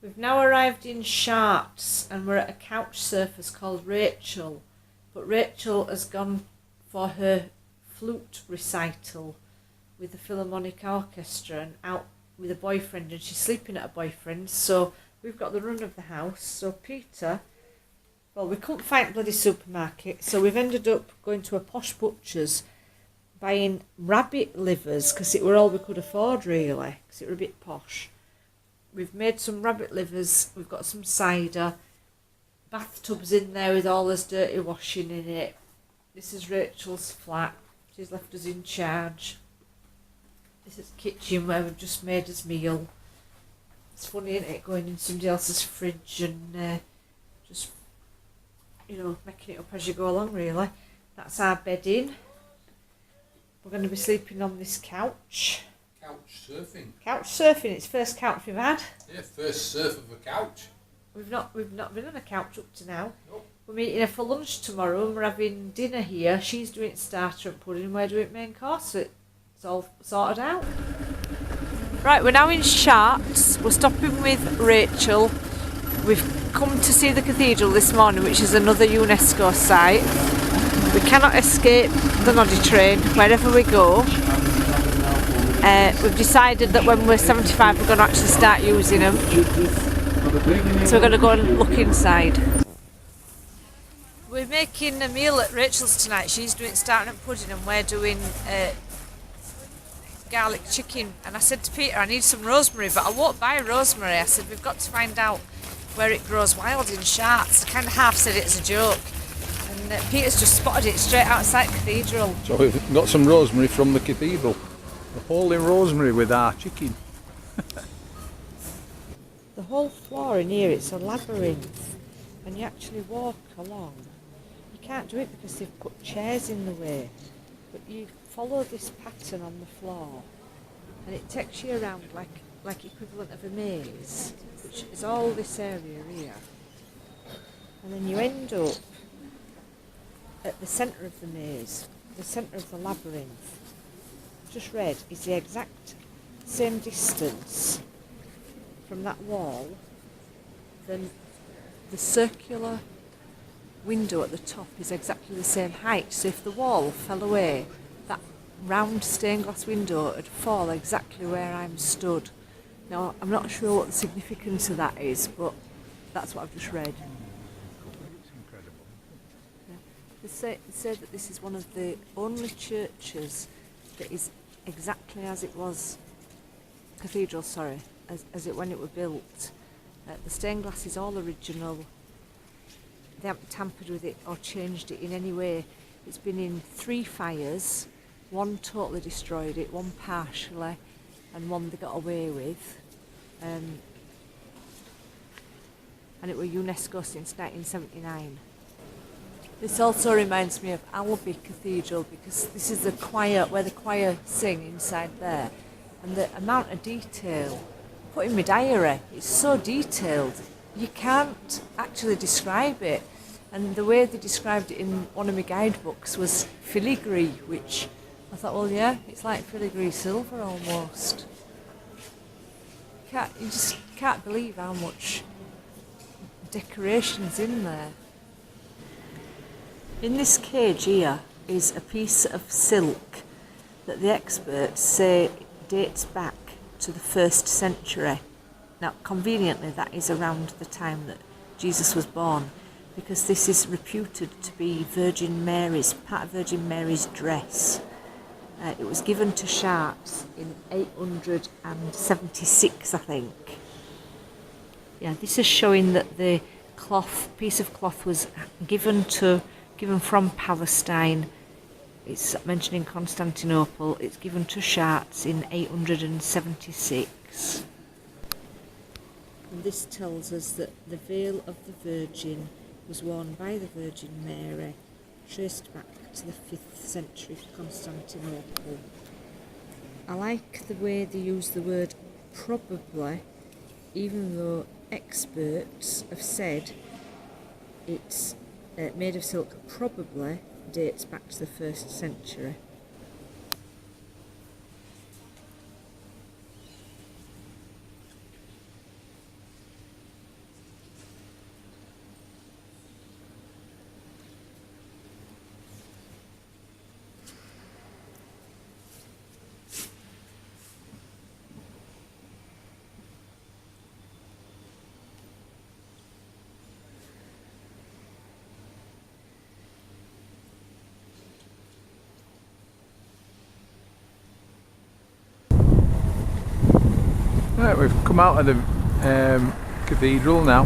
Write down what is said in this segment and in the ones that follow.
We've now arrived in Chartres and we're at a couch surfers called Rachel. But Rachel has gone for her flute recital with the Philharmonic Orchestra and out with a boyfriend, and she's sleeping at a boyfriend's. So we've got the run of the house. So Peter, well, we couldn't find a bloody supermarket, so we've ended up going to a posh butcher's, buying rabbit livers because it were all we could afford really, because it were a bit posh. We've made some rabbit livers, we've got some cider, bathtubs in there with all this dirty washing in it. This is Rachel's flat, she's left us in charge. This is the kitchen where we've just made us meal. It's funny, isn't it, going in somebody else's fridge and just, you know, making it up as you go along really. That's our bedding. We're going to be sleeping on this couch. Couch surfing. Couch surfing, it's the first couch we've had. Yeah, first surf of a couch. We've not been on a couch up to now. Nope. We're meeting her for lunch tomorrow and we're having dinner here. She's doing starter and pudding and we're doing main course, so it's all sorted out. Right, we're now in Chartres. We're stopping with Rachel. We've come to see the cathedral this morning, which is another UNESCO site. We cannot escape the noddy train wherever we go. We've decided that when we're 75 we're going to actually start using them. So we're going to go and look inside. We're making a meal at Rachel's tonight. She's doing starter and pudding and we're doing garlic chicken. And I said to Peter, I need some rosemary, but I won't buy rosemary. I said, we've got to find out where it grows wild in Chartres. I kind of half said it as a joke. And Peter's just spotted it straight outside the cathedral. So we've got some rosemary from the cathedral. The holy rosemary with our chicken. The whole floor in here, it's a labyrinth, and you actually walk along. You can't do it because they've put chairs in the way, but you follow this pattern on the floor and it takes you around like equivalent of a maze, which is all this area here. And then you end up at the centre of the maze, the centre of the labyrinth. Just read is the exact same distance from that wall then the circular window at the top is exactly the same height. So if the wall fell away, that round stained glass window would fall exactly where I'm stood. Now I'm not sure what the significance of that is, but that's what I've just read. It's incredible. Yeah. They say that this is one of the only churches that is exactly as it was, cathedral, sorry, as it when it were built. The stained glass is all original. They haven't tampered with it or changed it in any way. It's been in 3 fires, one totally destroyed it, one partially, and one they got away with. And it was UNESCO since 1979. This also reminds me of Albi Cathedral because this is the choir, where the choir sing inside there. And the amount of detail, put in my diary, it's so detailed, you can't actually describe it. And the way they described it in one of my guidebooks was filigree, which I thought, well, yeah, it's like filigree silver almost. You just can't believe how much decoration's in there. In this cage here is a piece of silk that the experts say dates back to the 1st century. Now, conveniently, that is around the time that Jesus was born, because this is reputed to be Virgin Mary's, part of Virgin Mary's dress. It was given to Chartres in 876, I think. Yeah, this is showing that the piece of cloth was given from Palestine. It's mentioned in Constantinople. It's given to Chartres in 876. And this tells us that the veil of the Virgin was worn by the Virgin Mary, traced back to the 5th century Constantinople. I like the way they use the word probably, even though experts have said it's made of silk probably dates back to the 1st century. Right, we've come out of the cathedral now.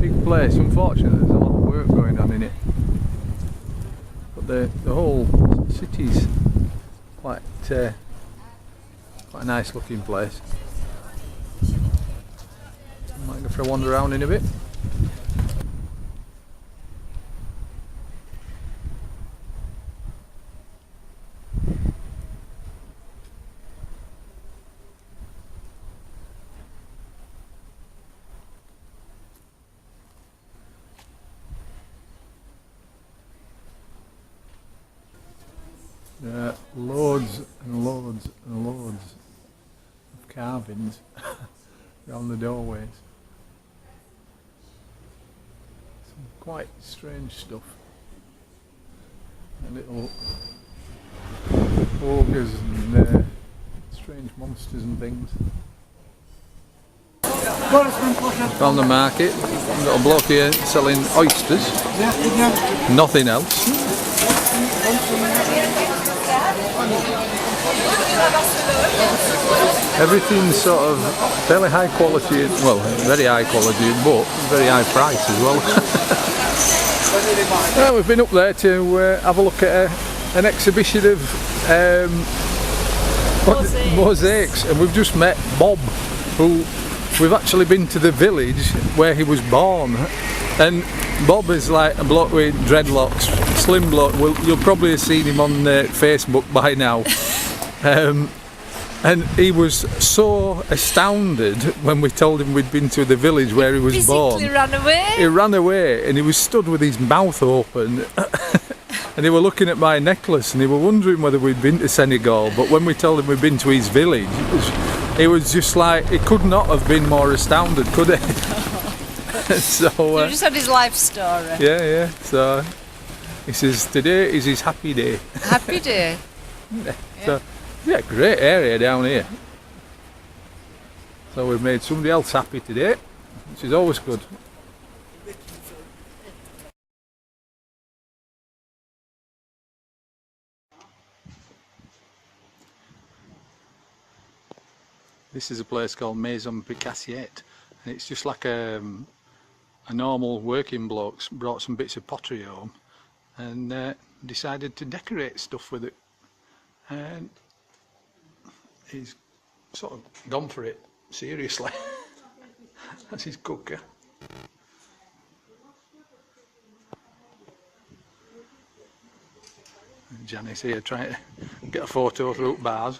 Big place, unfortunately there's a lot of work going on in it. But the whole city's quite a nice looking place. Might go for a wander around in a bit. There are loads and loads and loads of carvings around the doorways. Some quite strange stuff. And little ogres and strange monsters and things. Found the market. We've got a bloke here selling oysters. Nothing else. Everything's sort of fairly high quality, well, very high quality, but very high price as well. Well, we've been up there to have a look at an exhibition of mosaics, and we've just met Bob, who we've actually been to the village where he was born. And Bob is like a bloke with dreadlocks, slim bloke. Well, you'll probably have seen him on Facebook by now. And he was so astounded when we told him we'd been to the village where he was born. He ran away. He ran away, and he was stood with his mouth open. And they were looking at my necklace, and they were wondering whether we'd been to Senegal. But when we told him we'd been to his village, it was just like, he could not have been more astounded, could he? So You just had his life story. yeah. So he says today is his happy day. Happy day. So yeah, great area down here. So we've made somebody else happy today, which is always good. This is a place called Maison Picassiette, and it's just like a normal working bloke's brought some bits of pottery home and decided to decorate stuff with it, and he's sort of gone for it seriously. That's his cooker. And Janice here trying to get a photo through bars.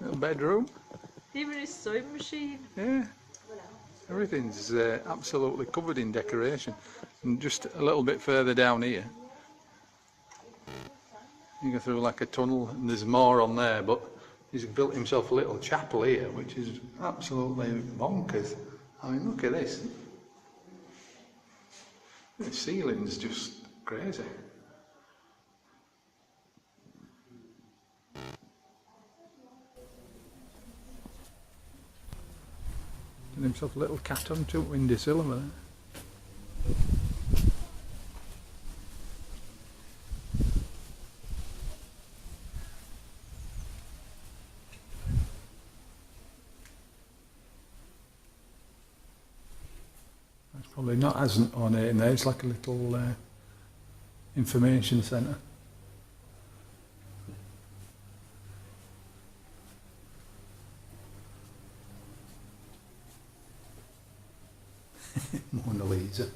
Little bedroom. Even his sewing machine. Yeah. Everything's absolutely covered in decoration. And just a little bit further down here, you go through like a tunnel, and there's more on there, but he's built himself a little chapel here, which is absolutely bonkers. I mean, look at this. The ceiling's just crazy. Done himself a little cat on to windowsill over there. That's probably not as ornate in there, it's like a little information centre. Mona Lisa.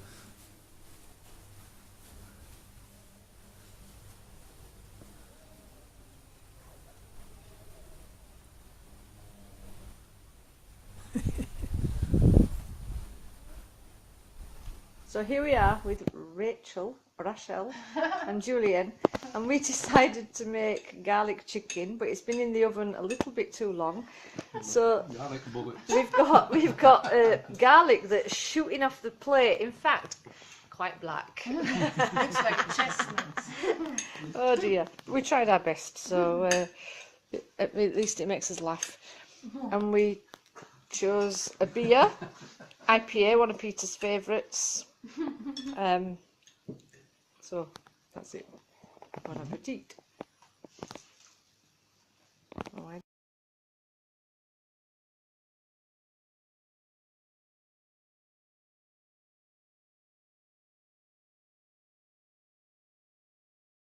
So here we are with Rachel and Julian, and we decided to make garlic chicken, but it's been in the oven a little bit too long. So Garlic bullets. we've got garlic that's shooting off the plate. In fact, quite black. Looks like chestnuts. Oh dear. We tried our best, so at least it makes us laugh. And we chose a beer, IPA, one of Peter's favourites. So that's it. Bon appetit.